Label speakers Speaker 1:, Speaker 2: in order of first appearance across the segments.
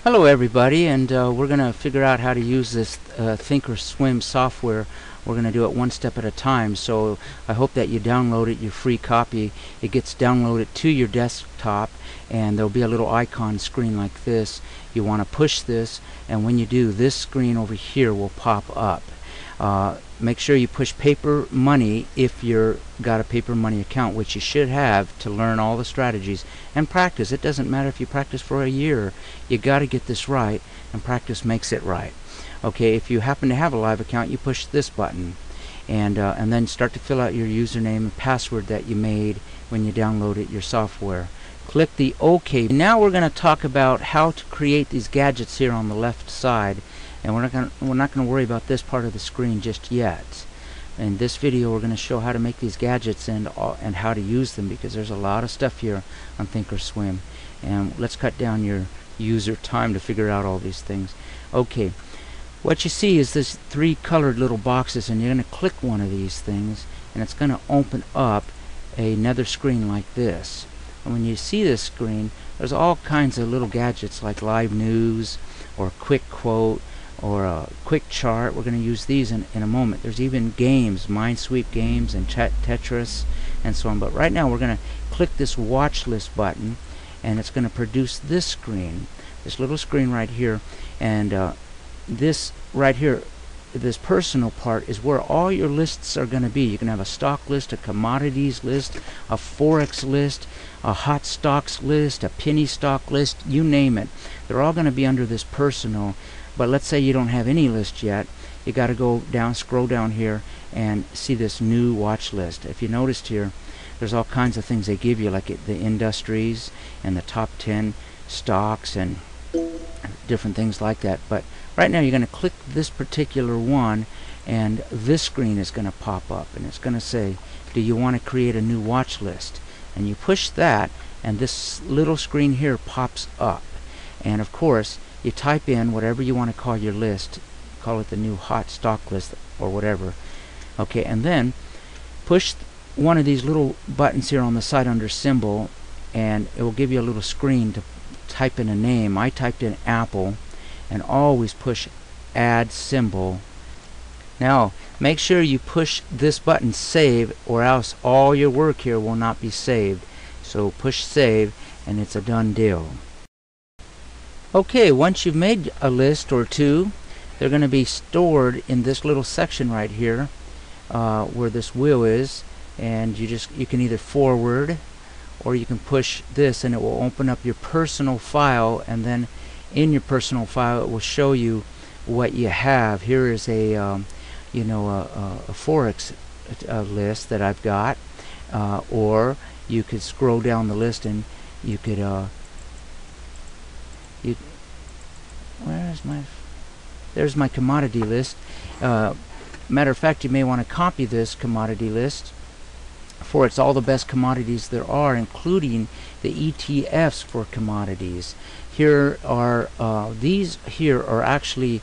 Speaker 1: Hello everybody, and we're going to figure out how to use this Thinkorswim software. We're going to do it one step at a time, so I hope that you download it, your free copy. It gets downloaded to your desktop, and there'll be a little icon screen like this. You want to push this, and when you do, this screen over here will pop up. Make sure you push paper money if you've got a paper money account, which you should have, to learn all the strategies and practice. It doesn't matter if you practice for a year. You got to get this right, and practice makes it right. Okay, if you happen to have a live account, you push this button, and then start to fill out your username and password that you made when you downloaded your software. Click the OK. Now we're going to talk about how to create these gadgets here on the left side. And we're not going to worry about this part of the screen just yet. In this video, we're going to show how to make these gadgets and how to use them, because there's a lot of stuff here on Thinkorswim. And let's cut down your user time to figure out all these things. Okay, what you see is this three colored little boxes, and you're going to click one of these things, and it's going to open up another screen like this. And when you see this screen, there's all kinds of little gadgets like live news or quick quote or a quick chart. We're going to use these in a moment. There's even games, Minesweep games and Tetris and so on. But right now we're going to click this watch list button, and it's going to produce this screen, this little screen right here. And this right here, this personal part, is where all your lists are going to be. You can have a stock list, a commodities list, a Forex list, a hot stocks list, a penny stock list, you name it. They're all going to be under this personal. But let's say you don't have any list yet. You got to go down, scroll down here, and see this new watch list. If you noticed here, there's all kinds of things they give you, like the industries and the top 10 stocks and different things like that. But right now you're going to click this particular one, and this screen is going to pop up, and it's going to say, do you want to create a new watch list? And you push that, and this little screen here pops up. And of course, you type in whatever you want to call your list. Call it the new hot stock list or whatever. Okay, and then push one of these little buttons here on the side under symbol, and it will give you a little screen to type in a name. I typed in Apple, and always push add symbol. Now make sure you push this button save, or else all your work here will not be saved. So push save, and it's a done deal. Okay, once you've made a list or two, they're going to be stored in this little section right here, where this wheel is, and you can either forward or you can push this, and it will open up your personal file, and then in your personal file it will show you what you have. Here is a a Forex list that I've got, or you could scroll down the list and you could there's my commodity list. Matter of fact, you may want to copy this commodity list, for it's all the best commodities there are, including the ETFs for commodities. Here are these here are actually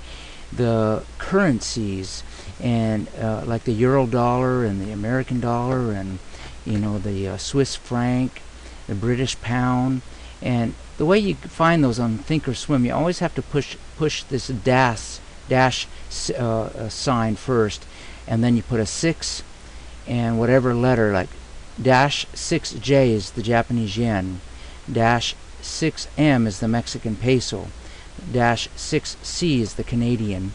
Speaker 1: the currencies, and like the euro dollar and the American dollar, and the Swiss franc, the British pound. And the way you find those on Thinkorswim, you always have to push this dash sign first, and then you put a 6 and whatever letter, like -6J is the Japanese yen, -6M is the Mexican peso, -6C is the Canadian.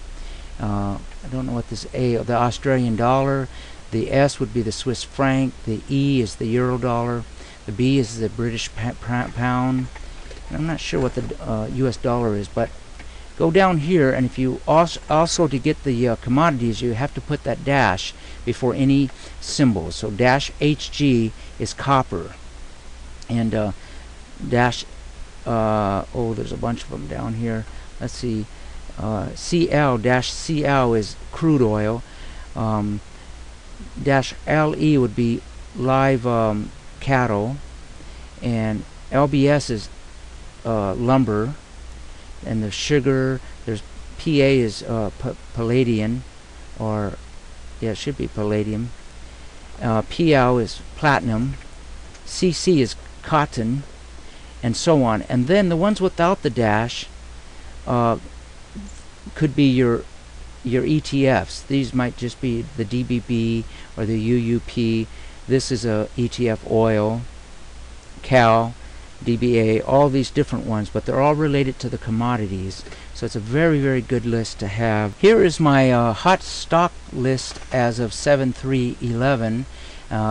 Speaker 1: I don't know what this the Australian dollar. The S would be the Swiss franc. The E is the euro dollar. The B is the British pound. I'm not sure what the US dollar is, but go down here, and if you also to get the commodities, you have to put that dash before any symbol. So -HG is copper, and there's a bunch of them down here. Let's see, CL is crude oil. -LE would be live cattle, and LBS is lumber, and there's sugar. There's PA is palladium, or yeah, it should be palladium. PL is platinum. CC is cotton, and so on. And then the ones without the dash could be your ETFs. These might just be the DBB or the UUP. This is a ETF oil, Cal, DBA, all these different ones, but they're all related to the commodities. So it's a very, very good list to have. Here is my hot stock list as of 7/3/11.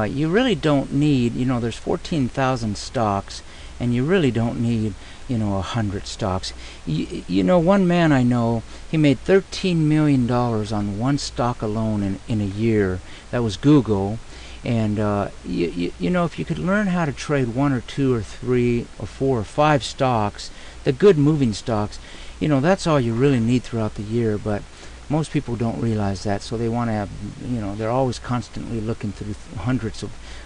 Speaker 1: You really don't need, there's 14,000 stocks, and you really don't need, 100 stocks. One man I know, he made $13 million on one stock alone in a year. That was Google. And if you could learn how to trade 1 or 2 or 3 or 4 or 5 stocks, the good moving stocks, that's all you really need throughout the year. But most people don't realize that, so they want to have, they're always constantly looking through hundreds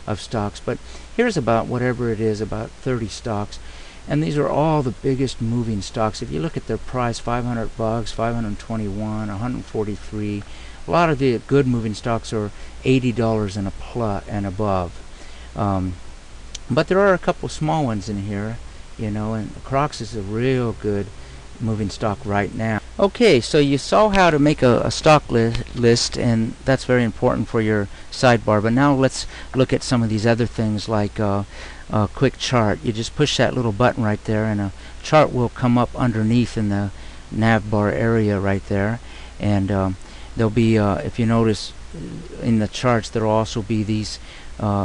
Speaker 1: of stocks. But here's about whatever it is, about 30 stocks. And these are all the biggest moving stocks. If you look at their price, $500, 521, 143. A lot of the good moving stocks are $80 and above. But there are a couple small ones in here, and Crocs is a real good moving stock right now. Okay, so you saw how to make a stock list, and that's very important for your sidebar. But now let's look at some of these other things, like a quick chart. You just push that little button right there, and a chart will come up underneath in the nav bar area right there. And there'll be, if you notice in the charts, there'll also be these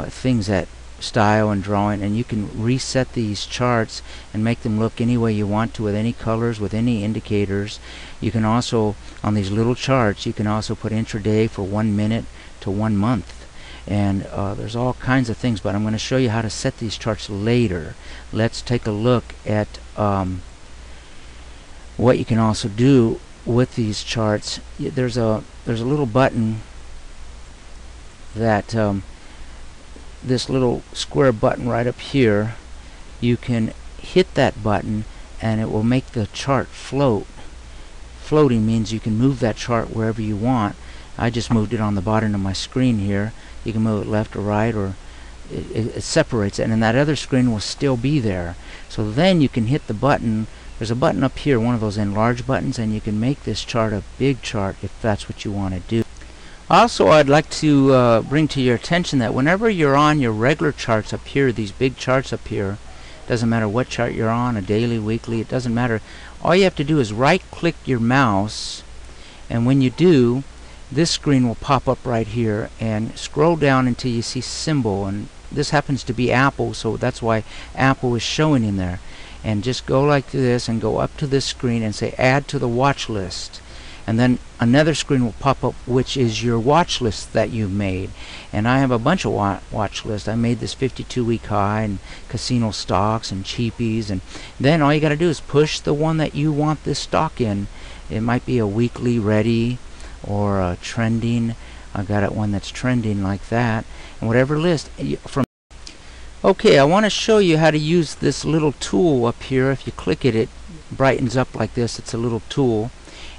Speaker 1: things that style and drawing, and you can reset these charts and make them look any way you want to, with any colors, with any indicators. You can also, on these little charts, you can also put intraday for 1 minute to 1 month. And there's all kinds of things, but I'm going to show you how to set these charts later. Let's take a look at what you can also do with these charts. There's a little button that this little square button right up here. You can hit that button and it will make the chart float. Floating means you can move that chart wherever you want. I just moved it on the bottom of my screen here. You can move it left or right, or it separates it, and that other screen will still be there. So then you can hit the button. There's a button up here, one of those enlarge buttons, and you can make this chart a big chart if that's what you want to do. Also, I'd like to bring to your attention that whenever you're on your regular charts up here, these big charts up here, doesn't matter what chart you're on, a daily, weekly, it doesn't matter. All you have to do is right click your mouse, and when you do, this screen will pop up right here, and scroll down until you see symbol, and this happens to be Apple, so that's why Apple is showing in there. And just go like this and go up to this screen and say add to the watch list, and then another screen will pop up, which is your watch list that you've made. And I have a bunch of watch lists. I made this 52-week high and casino stocks and cheapies, and then all you got to do is push the one that you want this stock in. It might be a weekly ready or a trending. I got it one that's trending like that, and whatever list from. Okay, I want to show you how to use this little tool up here. If you click it, it brightens up like this. It's a little tool,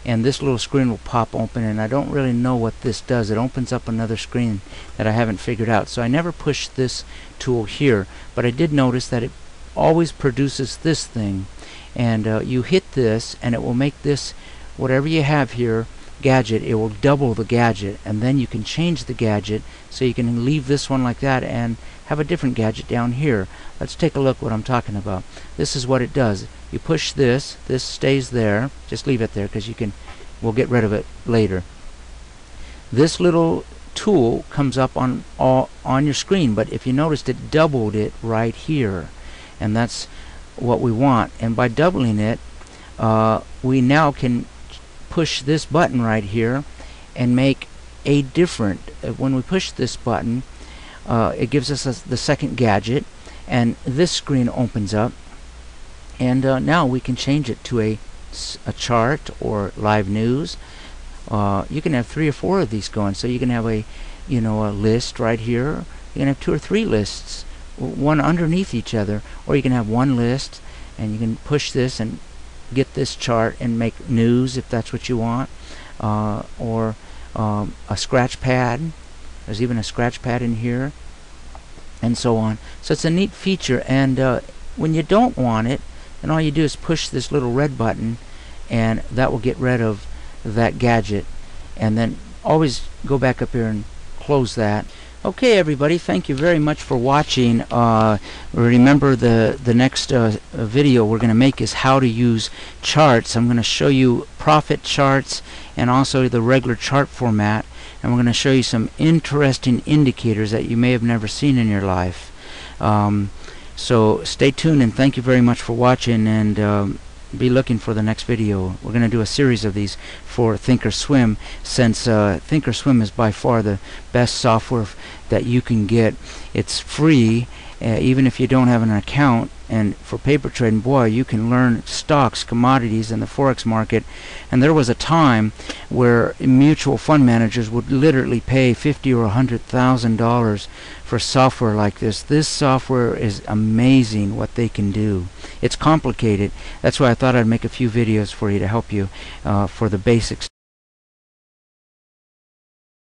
Speaker 1: and this little screen will pop open, and I don't really know what this does. It opens up another screen that I haven't figured out, so I never pushed this tool here, but I did notice that it always produces this thing, and you hit this and it will make this, whatever you have here, gadget, it will double the gadget, and then you can change the gadget, so you can leave this one like that and have a different gadget down here. Let's take a look what I'm talking about. This is what it does. You push this stays there. Just leave it there because we'll get rid of it later. This little tool comes up on your screen, but if you noticed, it doubled it right here, and that's what we want. And by doubling it, we now can push this button right here and make a different. When we push this button, it gives us the second gadget, and this screen opens up, and now we can change it to a chart or live news. You can have 3 or 4 of these going, so you can have a list right here. You can have 2 or 3 lists, one underneath each other, or you can have one list, and you can push this and get this chart and make news if that's what you want, or a scratch pad. There's even a scratch pad in here, and so on. So it's a neat feature, and when you don't want it, then all you do is push this little red button, and that will get rid of that gadget. And then always go back up here and close that. Okay, everybody, thank you very much for watching. Remember, the next video we're going to make is how to use charts. I'm going to show you profit charts and also the regular chart format, and we're going to show you some interesting indicators that you may have never seen in your life. So stay tuned, and thank you very much for watching, and be looking for the next video. We're going to do a series of these for Thinkorswim, since Thinkorswim is by far the best software that you can get. It's free, even if you don't have an account, and for paper trading, boy, you can learn stocks, commodities, and the Forex market. And there was a time where mutual fund managers would literally pay $50,000 or $100,000 for software like this. This software is amazing what they can do. It's complicated. That's why I thought I'd make a few videos for you to help you for the basics.